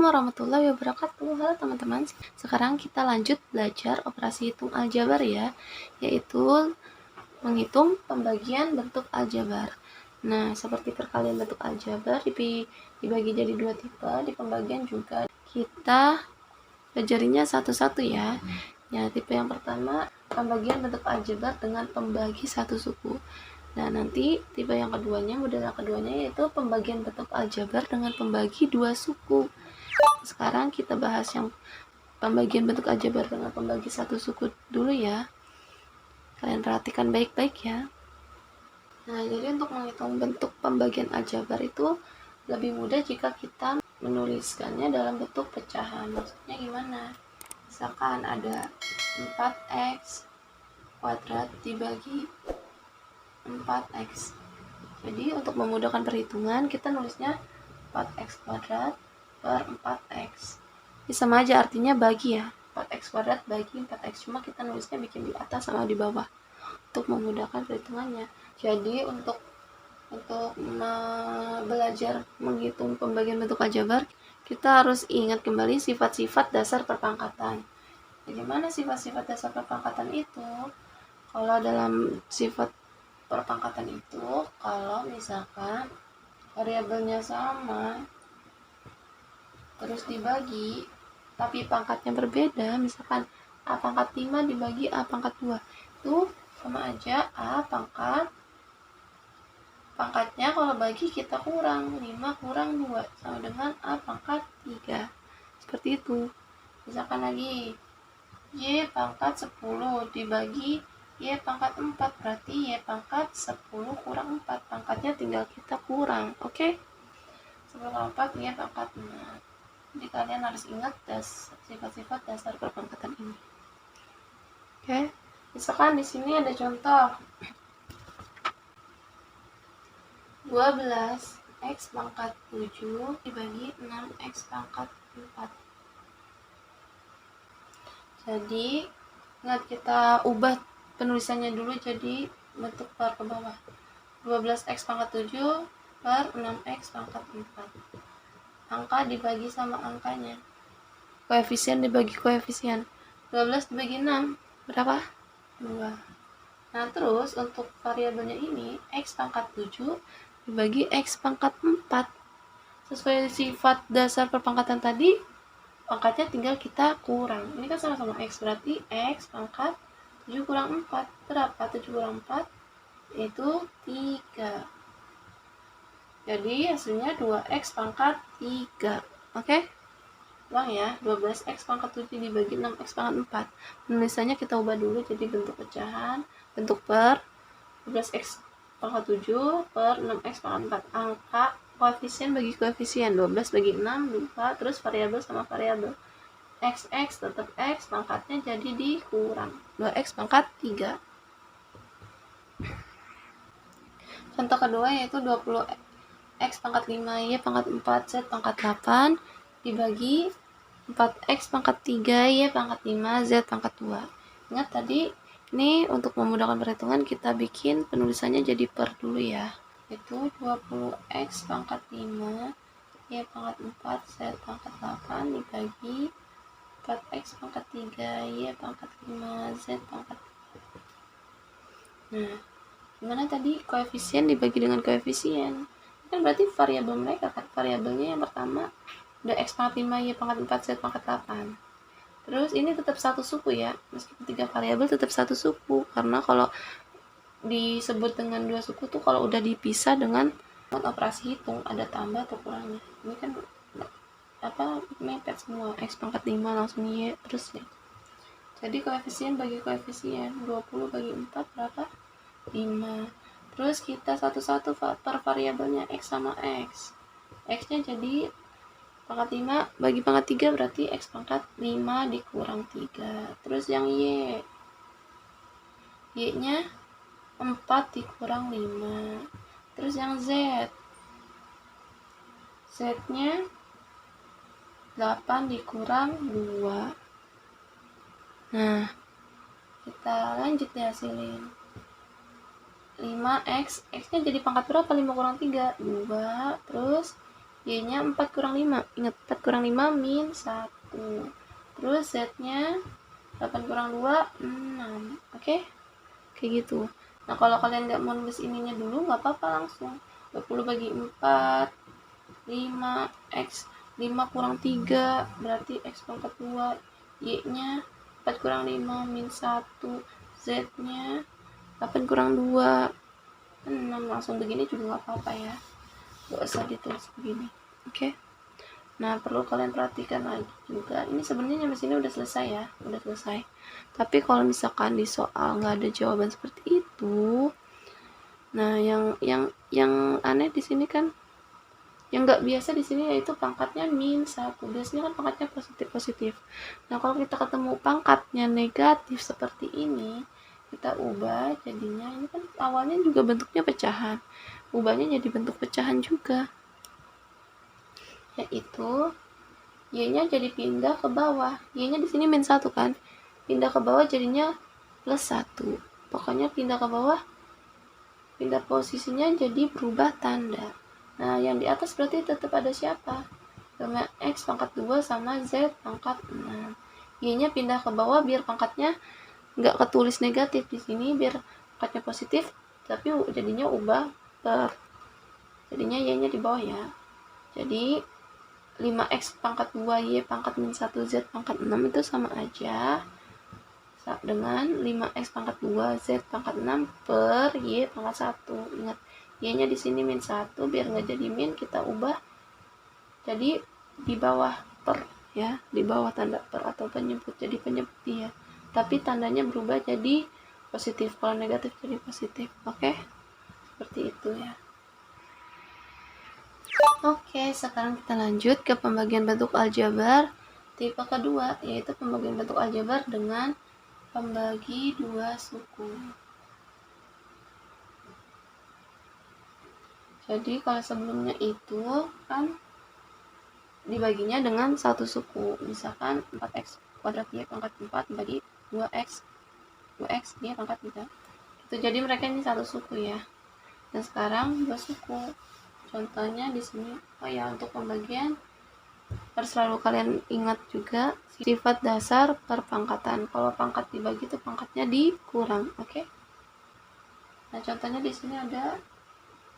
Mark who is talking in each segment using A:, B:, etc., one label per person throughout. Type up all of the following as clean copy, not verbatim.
A: Assalamualaikum warahmatullahi wabarakatuh. Halo teman-teman, sekarang kita lanjut belajar operasi hitung aljabar ya, yaitu menghitung pembagian bentuk aljabar. Nah, seperti perkalian bentuk aljabar dibagi jadi dua tipe, di pembagian juga kita pelajarinya satu-satu ya. Ya, tipe yang pertama pembagian bentuk aljabar dengan pembagi satu suku. Nah, nanti tipe yang keduanya, model yang keduanya yaitu pembagian bentuk aljabar dengan pembagi dua suku. Sekarang kita bahas yang pembagian bentuk aljabar dengan pembagi satu suku dulu ya. Kalian perhatikan baik-baik ya. Nah, jadi untuk menghitung bentuk pembagian aljabar itu lebih mudah jika kita menuliskannya dalam bentuk pecahan. Maksudnya gimana? Misalkan ada 4x kuadrat dibagi 4x. Jadi untuk memudahkan perhitungan kita nulisnya 4x kuadrat per 4x. Ini sama aja artinya bagi ya. 4x kuadrat bagi 4x, cuma kita nulisnya bikin di atas sama di bawah untuk memudahkan perhitungannya. Jadi untuk belajar menghitung pembagian bentuk aljabar, kita harus ingat kembali sifat-sifat dasar perpangkatan. Bagaimana sifat-sifat dasar perpangkatan itu? Kalau dalam sifat perpangkatan itu, kalau misalkan variabelnya sama terus dibagi tapi pangkatnya berbeda, misalkan A pangkat 5 dibagi A pangkat 2, itu sama aja A pangkatnya kalau bagi kita kurang 5 kurang 2 sama dengan A pangkat 3. Seperti itu. Misalkan lagi Y pangkat 10 dibagi Y pangkat 4, berarti Y pangkat 10 kurang 4, pangkatnya tinggal kita kurang. Oke? 10 kurang 4 Y pangkat 6. Jadi kalian harus ingat sifat-sifat dasar perpangkatan ini. Oke? Misalkan di sini ada contoh 12x pangkat 7 dibagi 6x pangkat 4. Jadi ingat kita ubah penulisannya dulu jadi bentuk par ke bawah. 12x pangkat 7 per 6x pangkat 4. Angka dibagi sama angkanya. Koefisien dibagi koefisien. 12 dibagi 6 berapa? 2. Nah, terus untuk variabelnya ini x pangkat 7 dibagi x pangkat 4. Sesuai sifat dasar perpangkatan tadi, pangkatnya tinggal kita kurang. Ini kan sama-sama x, berarti x pangkat 7 kurang 4. Berapa? 7 kurang 4 yaitu 3. Jadi hasilnya 2x pangkat 3. Oke? Ulang ya, 12x pangkat 7 dibagi 6x pangkat 4. Penulisannya kita ubah dulu jadi bentuk pecahan, bentuk per 12x pangkat 7 per 6x pangkat 4. Angka koefisien bagi koefisien, 12 bagi 6, 2, terus variabel sama variabel. X tetap x, pangkatnya jadi dikurang. 2x pangkat 3. Contoh kedua yaitu 20x pangkat 5, Y pangkat 4, Z pangkat 8 dibagi 4x pangkat 3, Y pangkat 5, Z pangkat 2. Ingat tadi, ini untuk memudahkan perhitungan kita bikin penulisannya jadi per dulu ya. Itu 20x pangkat 5, Y pangkat 4, Z pangkat 8 dibagi 4x pangkat 3, Y pangkat 5, Z pangkat 2. Nah, gimana tadi koefisien dibagi dengan koefisien? Kan berarti variabel mereka kan, variabelnya yang pertama udah x pangkat 5, Y pangkat 4, Z pangkat 8. Terus ini tetap satu suku ya, meskipun 3 variabel tetap satu suku, karena kalau disebut dengan 2 suku tuh kalau udah dipisah dengan operasi hitung ada tambah atau kurangnya. Ini kan mepet semua, x pangkat 5 langsung Y terus ya. Jadi koefisien bagi koefisien, 20 bagi 4 berapa? 5. Terus kita satu-satu per variabelnya x sama x. X-nya jadi pangkat 5 bagi pangkat 3 berarti x pangkat 5 dikurang 3. Terus yang Y. Y-nya 4 dikurang 5. Terus yang Z. Z-nya 8 dikurang 2. Nah, kita lanjut deh hasilin. 5x, x-nya jadi pangkat berapa? 5 kurang 3, 2. Terus Y-nya 4 kurang 5. Ingat, 4 kurang 5 min 1. Terus Z-nya 8 kurang 2, 6. Oke? Kayak gitu. Nah, kalau kalian nggak mau nulis ininya dulu, nggak apa-apa langsung. 20 bagi 4, 5, X 5 kurang 3, berarti X pangkat 2. Y-nya 4 kurang 5, min 1. Z-nya 8 kurang 2, 6. Langsung begini juga nggak apa-apa ya. Nggak usah ditulis begini. Oke? Nah, perlu kalian perhatikan lagi juga. Ini sebenarnya sampai sini udah selesai ya. Udah selesai. Tapi kalau misalkan di soal nggak ada jawaban seperti itu, nah yang aneh di sini kan, yang nggak biasa di sini yaitu pangkatnya min 1. Biasanya kan pangkatnya positif. Nah, kalau kita ketemu pangkatnya negatif seperti ini, kita ubah jadinya, ini kan awalnya juga bentuknya pecahan. Ubahnya jadi bentuk pecahan juga. Yaitu Y-nya jadi pindah ke bawah. Y-nya di sini min 1 kan. Pindah ke bawah jadinya plus 1. Pokoknya pindah ke bawah, pindah posisinya jadi berubah tanda. Nah, yang di atas berarti tetap ada siapa? Sama X pangkat 2 sama Z pangkat 6. Y-nya pindah ke bawah biar pangkatnya nggak ketulis negatif di sini, biar pangkatnya positif, tapi jadinya ubah per. Jadinya Y-nya di bawah ya. Jadi 5x pangkat 2 y pangkat min 1 z pangkat 6 itu sama aja dengan 5x pangkat 2 z pangkat 6 per y pangkat 1. Ingat, y-nya di sini min 1, biar nggak jadi min kita ubah jadi di bawah per ya, di bawah tanda per atau penyebut, jadi penyebut dia, tapi tandanya berubah jadi positif. Kalau negatif jadi positif. Oke? Seperti itu ya. Oke, sekarang kita lanjut ke pembagian bentuk aljabar tipe kedua, yaitu pembagian bentuk aljabar dengan pembagi dua suku. Jadi kalau sebelumnya itu kan dibaginya dengan satu suku, misalkan 4x kuadrat y pangkat 4 bagi 2x y pangkat 3. Itu jadi mereka ini satu suku ya. Dan sekarang dua suku. Contohnya di sini, oh ya, untuk pembagian harus selalu kalian ingat juga sifat dasar perpangkatan. Kalau pangkat dibagi itu pangkatnya dikurang, oke? Nah, contohnya di sini ada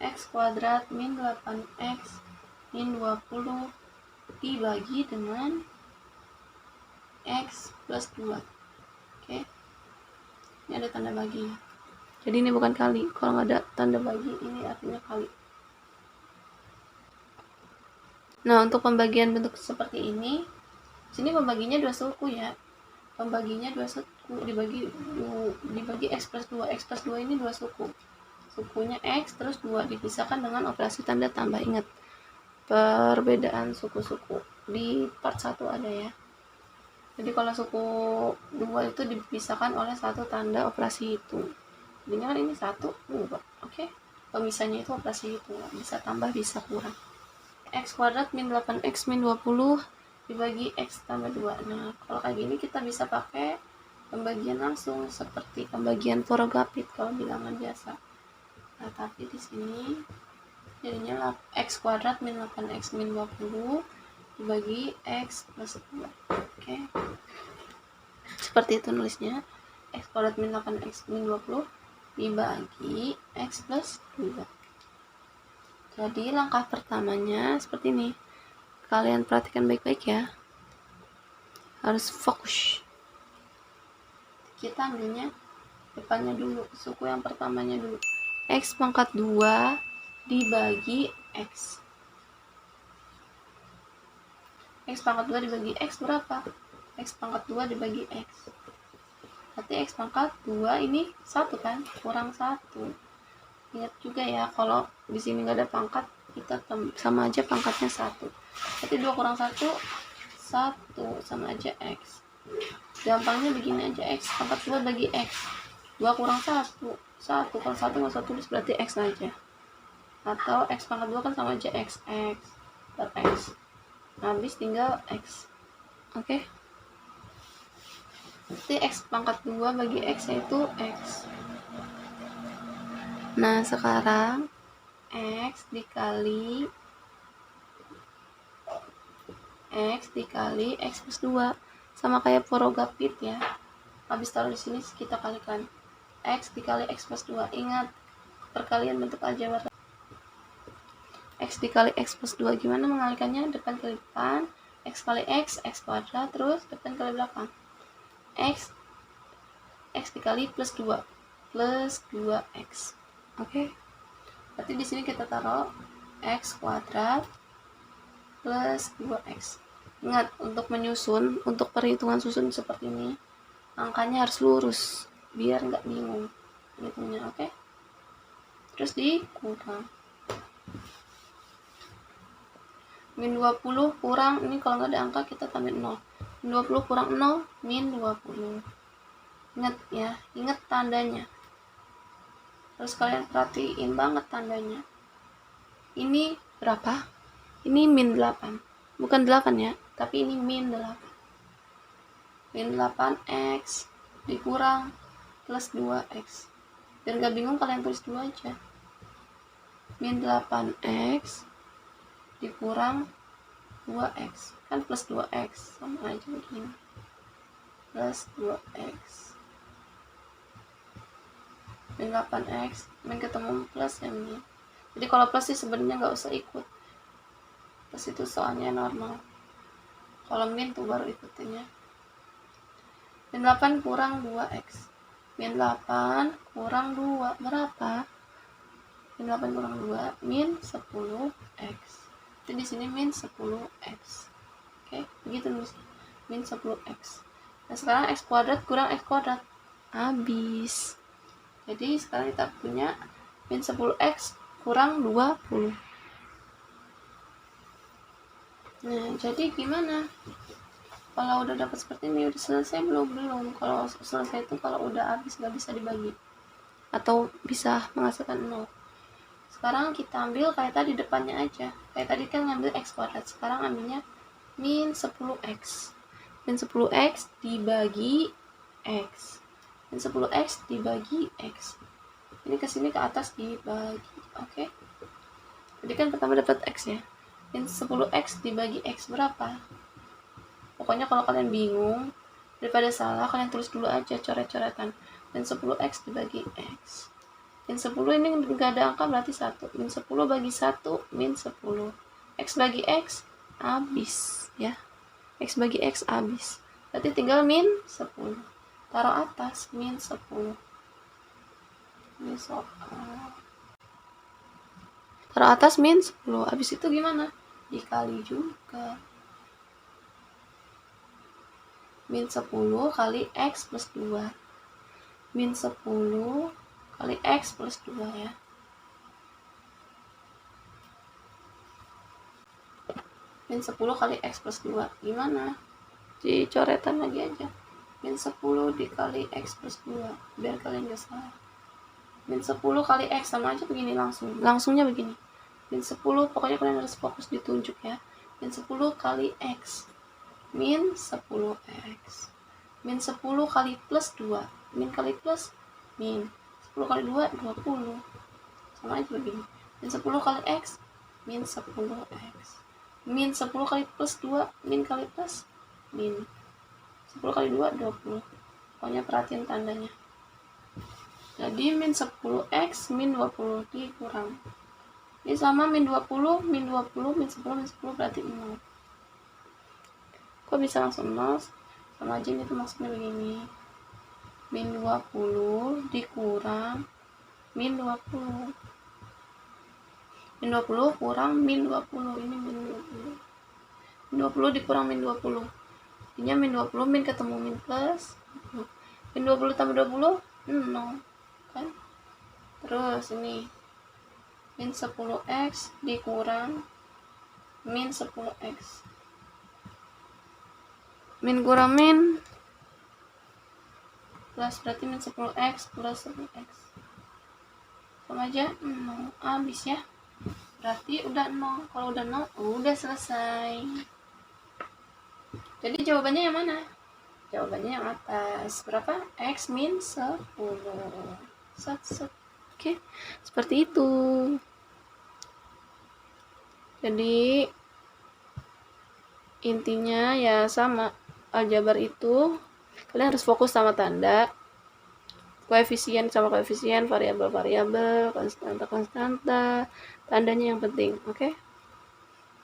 A: x kuadrat min 8x min 20 dibagi dengan x plus 2. Oke? Ini ada tanda bagi ya. Jadi ini bukan kali. Kalau nggak ada tanda bagi, ini artinya kali. Nah, untuk pembagian bentuk seperti ini, sini pembaginya dua suku ya. Pembaginya dua suku, dibagi x plus 2. X plus 2 ini dua suku. Sukunya x terus 2 dipisahkan dengan operasi tanda tambah. Ingat, perbedaan suku-suku di part 1 ada ya. Jadi kalau suku 2 itu dipisahkan oleh satu tanda operasi itu. Jadinya kan ini 1, 2. Oke? Pemisahnya itu operasi itu. Bisa tambah, bisa kurang. X kuadrat min 8x min 20 dibagi x tambah 2. Nah, kalau kayak gini kita bisa pakai pembagian langsung seperti pembagian Forogapit kalau bilangan biasa. Nah, tapi di sini jadinya x kuadrat min 8x min 20 dibagi x plus 2. Oke. Seperti itu nulisnya. X kuadrat min 8x min 20 dibagi x plus 2. Jadi langkah pertamanya seperti ini. Kalian perhatikan baik-baik ya. Harus fokus. Kita ambilnya depannya dulu, suku yang pertamanya dulu. X pangkat 2 dibagi X. X pangkat 2 dibagi X berapa? X pangkat 2 dibagi X. Berarti X pangkat 2 ini 1 kan? Kurang 1. Ingat juga ya, kalau di sini nggak ada pangkat, kita sama aja pangkatnya 1. Berarti 2 kurang 1, 1 sama aja X. Gampangnya begini aja, X pangkat 2 bagi X. 2 kurang 1, 1. Kalau 1 nggak usah tulis, berarti X aja. Atau X pangkat 2 kan sama aja X per X. Habis tinggal X. Oke? Berarti X pangkat 2 bagi X yaitu X. Nah, sekarang X dikali X dikali X plus 2. Sama kayak Forogapit ya. Habis taruh di sini kita kalikan. X dikali X plus 2. Ingat, perkalian bentuk aljabar. X dikali X plus 2. Gimana mengalikannya? Depan kali depan. X kali X, X kuadrat. Terus depan kali belakang. X dikali plus 2. Plus 2X. Oke. Berarti di sini kita taruh X kuadrat plus 2X. Ingat, untuk menyusun, untuk perhitungan susun seperti ini, angkanya harus lurus, biar nggak bingung hitungnya, oke? Terus dikurang. Min 20 kurang, ini kalau nggak ada angka kita tambahin 0. Min 20 kurang 0, min 20. Ingat ya, ingat tandanya. Terus kalian perhatiin banget tandanya. Ini berapa? Ini min 8. Bukan 8 ya, tapi ini min 8. Min 8X dikurang plus 2X. Biar gak bingung kalian tulis 2 aja. Min 8X dikurang 2X. Kan plus 2X. Sama aja begini. Plus 2X. Min 8X. Min ketemu plus ya min. Jadi kalau plus sih sebenarnya gak usah ikut. Plus itu soalnya normal. Kalau min tuh baru ikutinnya. Min 8 kurang 2X. Min 8 kurang 2 berapa? Min 8 kurang 2 min 10X. Jadi di sini min 10X. Oke, begitu nulisnya. Min 10X. Nah, sekarang X kuadrat kurang X kuadrat. Habis. Jadi sekarang kita punya min 10X kurang 20. Nah, jadi gimana? Kalau udah dapat seperti ini, udah selesai belum? Kalau selesai itu kalau udah habis nggak bisa dibagi atau bisa menghasilkan 0. Sekarang kita ambil kayak tadi depannya aja. Kayak tadi kan ngambil X kuadrat, sekarang ambilnya min 10X. Min 10X dibagi X. Min 10X dibagi X. Ini kesini ke atas dibagi. Oke. Jadi kan pertama dapat X ya. Min 10X dibagi X berapa? Pokoknya kalau kalian bingung, daripada salah, kalian tulis dulu aja coret-coretan. Min 10X dibagi X. Min 10 ini nggak ada angka berarti 1. Min 10 bagi 1, min 10. X bagi X, habis ya. X bagi X habis. Berarti tinggal min 10. Taruh atas, min 10. Ini soal. Taruh atas min 10. Habis itu gimana? Dikali juga. Min 10 kali X plus 2. Min 10 kali X plus 2 ya. Min 10 kali X plus 2. Gimana? Dicoretan lagi aja. Min 10 dikali X plus 2. Biar kalian gak salah. Min 10 kali X sama aja begini langsung. Langsungnya begini. Min 10, pokoknya kalian harus fokus ditunjuk ya. Min 10 kali X. Min 10X. Min 10 kali plus 2. Min kali plus, min. 10 kali 2, 20. Sama aja begini. Min 10 kali X, min 10X. Min 10 kali plus 2, min kali plus, min. 10 kali 2, 20. Pokoknya perhatiin tandanya. Jadi min 10X, min 20 dikurang. Ini sama min 20, min 20, min 10, min 10 berarti 0. Kok bisa langsung 0? Sama aja ini tuh maksudnya begini. Min 20 dikurang min 20. Min 20 kurang min 20. Ini min 20. Min 20 dikurang min 20. Artinya min 20, min ketemu min plus. Min 20 tambah 20, 0. Kan? Terus ini. Min 10X dikurang min 10X. Min kurang min plus berarti min 10X plus 10X. Sama aja 0. Habis ya. Berarti udah 0. Kalau udah 0, udah selesai. Jadi jawabannya yang mana? Jawabannya yang atas. Berapa? X min 10. Oke. Seperti itu. Jadi Intinya ya sama, aljabar itu kalian harus fokus sama tanda, koefisien sama koefisien, variabel-variabel, konstanta-konstanta, tandanya yang penting, oke?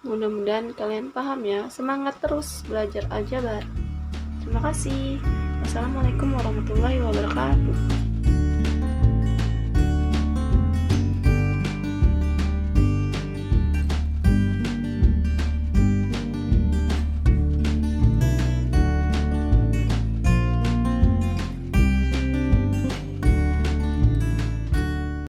A: Mudah-mudahan kalian paham ya. Semangat terus belajar aljabar. Terima kasih. Wassalamualaikum warahmatullahi wabarakatuh.